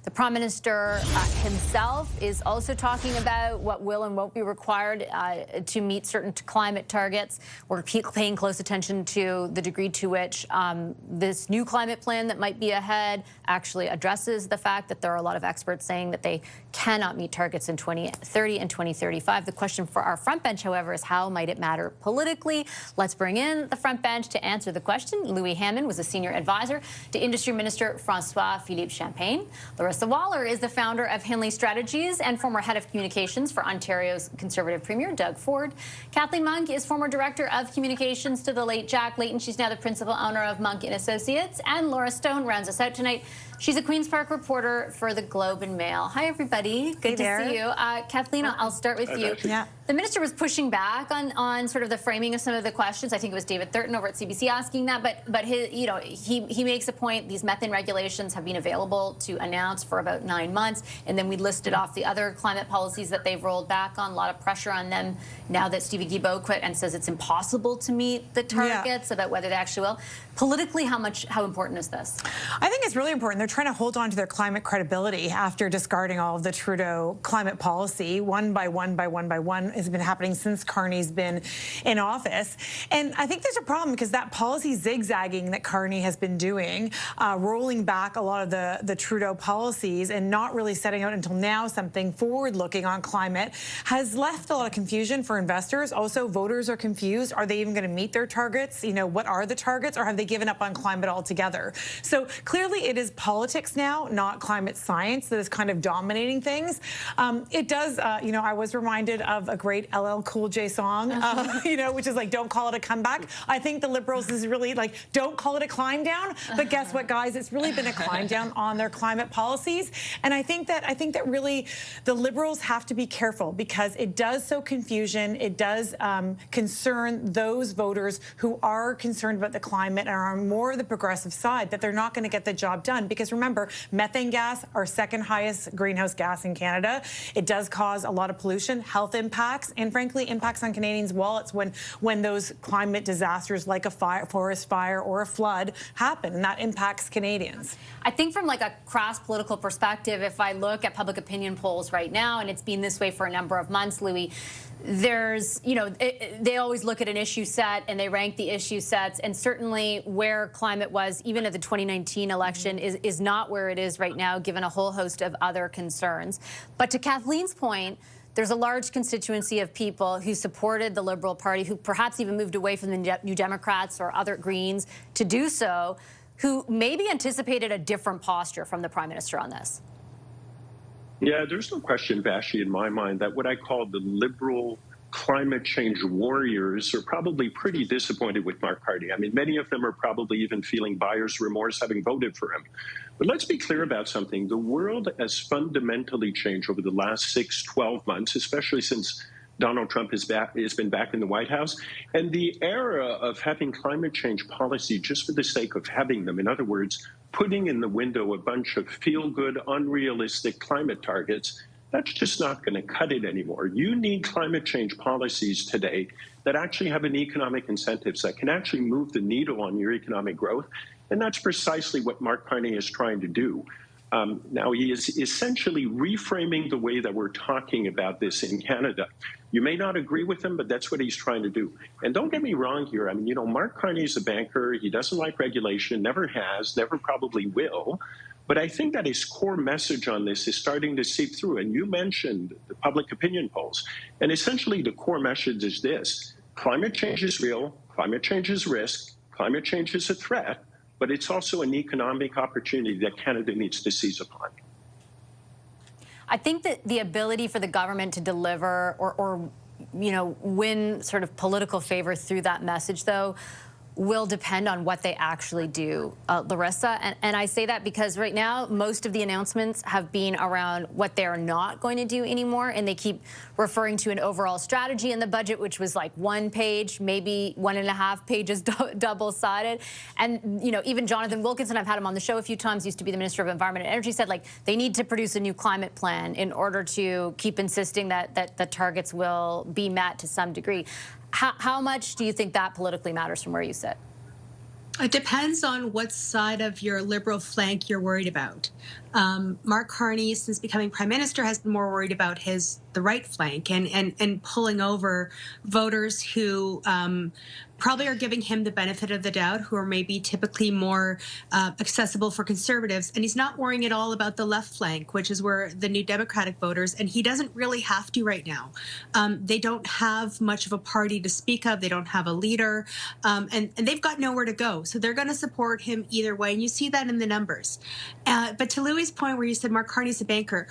The Prime Minister himself is also talking about what will and won't be required to meet certain climate targets. We're paying close attention to the degree to which this new climate plan that might be ahead actually addresses the fact that there are a lot of experts saying that they cannot meet targets in 2030 and 2035. The question for our front bench, however, is how might it matter politically? Let's bring in the front bench to answer the question. Louis Hammond was a senior advisor to Industry Minister François-Philippe Champagne. Larissa Waller is the founder of Henley Strategies and former head of communications for Ontario's Conservative Premier Doug Ford. Kathleen Monk is former director of communications to the late Jack Layton. She's now the principal owner of Monk & Associates. And Laura Stone rounds us out tonight. She's a Queen's Park reporter for the Globe and Mail. Hi, everybody. Good to see you. Kathleen, I'll start with you. Yeah. The minister was pushing back on sort of the framing of some of the questions. I think it was David Thurton over at CBC asking that. But his, he makes a point. These methane regulations have been available to announce for about 9 months. And then we listed off the other climate policies that they've rolled back on. A lot of pressure on them now that Stevie Guilbeault quit and says it's impossible to meet the targets about whether they actually will. Politically, how important is this? I think it's really important. They're trying to hold on to their climate credibility after discarding all of the Trudeau climate policy. One by one has been happening since Carney's been in office. And I think there's a problem because that policy zigzagging that Carney has been doing, rolling back a lot of the Trudeau policies and not really setting out until now something forward-looking on climate has left a lot of confusion for investors. Also, voters are confused. Are they even going to meet their targets? What are the targets, or have they given up on climate altogether? So clearly it is politics now, not climate science, that is kind of dominating things. It does, I was reminded of a great LL Cool J song, which is like, don't call it a comeback. I think the Liberals is really like, don't call it a climb down. But guess what, guys? It's really been a climb down on their climate policies. And I think that really the Liberals have to be careful because it does sow confusion. It does concern those voters who are concerned about the climate and are on more the progressive side, that they're not going to get the job done. Because remember, methane gas, our second highest greenhouse gas in Canada, it does cause a lot of pollution, health impacts, and frankly, impacts on Canadians' wallets when those climate disasters like a forest fire or a flood happen, and that impacts Canadians. I think from like a crass political perspective, if I look at public opinion polls right now, and it's been this way for a number of months, Louis, there's, they always look at an issue set and they rank the issue sets, and certainly where climate was, even at the 2019 election, is not where it is right now, given a whole host of other concerns. But to Kathleen's point, there's a large constituency of people who supported the Liberal Party, who perhaps even moved away from the New Democrats or other Greens to do so, who maybe anticipated a different posture from the Prime Minister on this. Yeah, there's no question, Vashi, in my mind, that what I call the Liberal climate change warriors are probably pretty disappointed with Mark Carney. I mean, many of them are probably even feeling buyer's remorse having voted for him. But let's be clear about something. The world has fundamentally changed over the last 6-12 months, especially since Donald Trump has been back in the White House. And the era of having climate change policy just for the sake of having them, in other words, putting in the window a bunch of feel-good, unrealistic climate targets, that's just not going to cut it anymore. You need climate change policies today that actually have an economic incentives, that can actually move the needle on your economic growth. And that's precisely what Mark Carney is trying to do. Now, he is essentially reframing the way that we're talking about this in Canada. You may not agree with him, but that's what he's trying to do. And don't get me wrong here. I mean, Mark Carney is a banker. He doesn't like regulation, never has, never probably will. But I think that his core message on this is starting to seep through. And you mentioned the public opinion polls. And essentially, the core message is this: climate change is real, climate change is risk, climate change is a threat, but it's also an economic opportunity that Canada needs to seize upon. I think that the ability for the government to deliver or win sort of political favor through that message, though, will depend on what they actually do, Larissa. And I say that because right now, most of the announcements have been around what they're not going to do anymore. And they keep referring to an overall strategy in the budget, which was like 1 page, maybe 1.5 pages double-sided. And, even Jonathan Wilkinson, I've had him on the show a few times, used to be the Minister of Environment and Energy, said, like, they need to produce a new climate plan in order to keep insisting that the targets will be met to some degree. How much do you think that politically matters from where you sit? It depends on what side of your Liberal flank you're worried about. Mark Carney, since becoming prime minister, has been more worried about the right flank and pulling over voters who probably are giving him the benefit of the doubt, who are maybe typically more accessible for conservatives. And he's not worrying at all about the left flank, which is where the New Democratic voters, and he doesn't really have to right now. They don't have much of a party to speak of. They don't have a leader, and they've got nowhere to go. So they're going to support him either way. And you see that in the numbers. But to Louis' point where you said Mark Carney's a banker,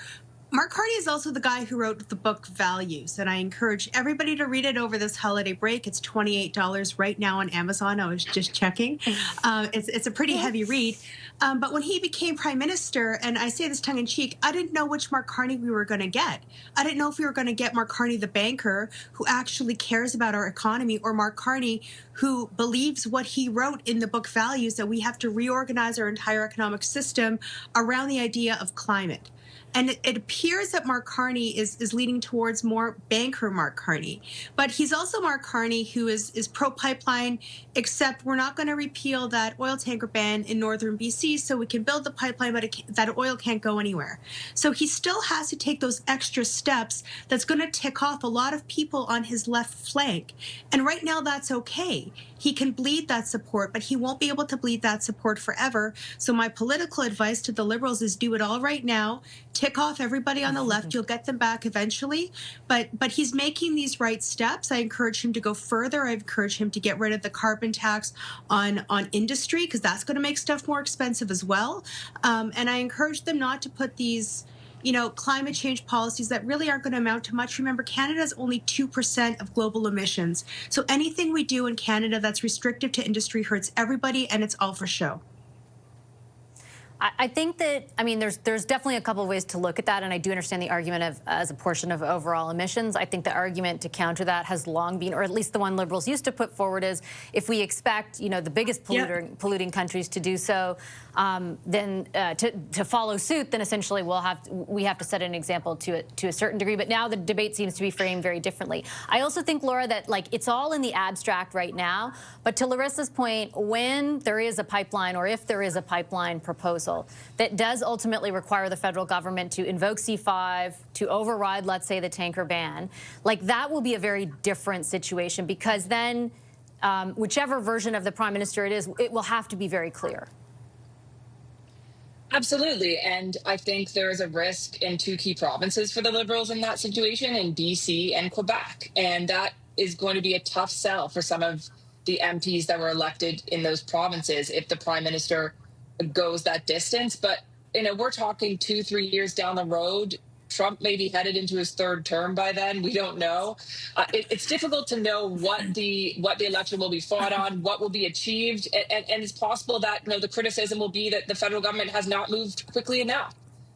Mark Carney is also the guy who wrote the book Values, and I encourage everybody to read it over this holiday break. It's $28 right now on Amazon. I was just checking. It's a pretty heavy read. But when he became prime minister, and I say this tongue-in-cheek, I didn't know which Mark Carney we were going to get. I didn't know if we were going to get Mark Carney, the banker, who actually cares about our economy, or Mark Carney, who believes what he wrote in the book Values, that we have to reorganize our entire economic system around the idea of climate. And it appears that Mark Carney is leaning towards more banker Mark Carney. But he's also Mark Carney, who is pro-pipeline, except we're not going to repeal that oil tanker ban in northern BC so we can build the pipeline, but that oil can't go anywhere. So he still has to take those extra steps that's going to tick off a lot of people on his left flank. And right now, that's okay. He can bleed that support, but he won't be able to bleed that support forever. So my political advice to the Liberals is do it all right now. Tick off everybody on the left. You'll get them back eventually. But he's making these right steps. I encourage him to go further. I encourage him to get rid of the carbon tax on industry, because that's going to make stuff more expensive as well. And I encourage them not to put these climate change policies that really aren't going to amount to much. Remember, Canada is only 2% of global emissions. So anything we do in Canada that's restrictive to industry hurts everybody, and it's all for show. I think that, I mean, there's definitely a couple of ways to look at that, and I do understand the argument of as a portion of overall emissions. I think the argument to counter that has long been, or at least the one Liberals used to put forward, is if we expect, the biggest polluting countries to do so, then to follow suit, then essentially we have to set an example to a certain degree. But now the debate seems to be framed very differently. I also think, Laura, that it's all in the abstract right now. But to Larissa's point, when there is a pipeline, or if there is a pipeline proposal that does ultimately require the federal government to invoke C5, to override, let's say, the tanker ban, that will be a very different situation, because then whichever version of the prime minister it is, it will have to be very clear. Absolutely. And I think there is a risk in two key provinces for the Liberals in that situation, in BC and Quebec. And that is going to be a tough sell for some of the MPs that were elected in those provinces if the prime minister goes that distance. But we're talking 2-3 years down the road. Trump may be headed into his third term by then. We don't know. It's difficult to know what the election will be fought on, what will be achieved, and it's possible that the criticism will be that the federal government has not moved quickly enough,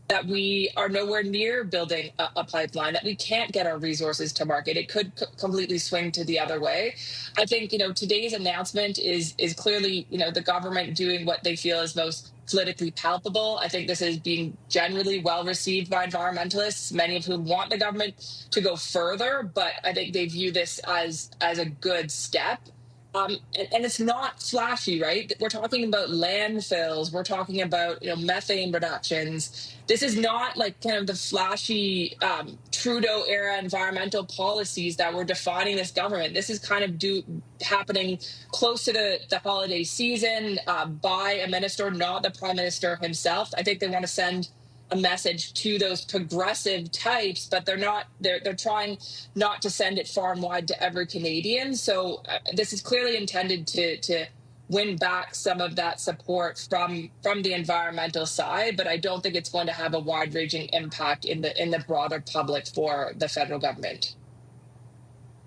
that we are nowhere near building a pipeline, that we can't get our resources to market. It could completely swing to the other way. I think, today's announcement is clearly, the government doing what they feel is most politically palpable. I think this is being generally well received by environmentalists, many of whom want the government to go further, but I think they view this as a good step. And it's not flashy, right? We're talking about landfills. We're talking about, methane reductions. This is not kind of the flashy Trudeau-era environmental policies that were defining this government. This is kind of happening close to the holiday season by a minister, not the prime minister himself. I think they want to send a message to those progressive types, but they're trying not to send it far and wide to every Canadian. So this is clearly intended to win back some of that support from the environmental side, but I don't think it's going to have a wide-ranging impact in the broader public for the federal government.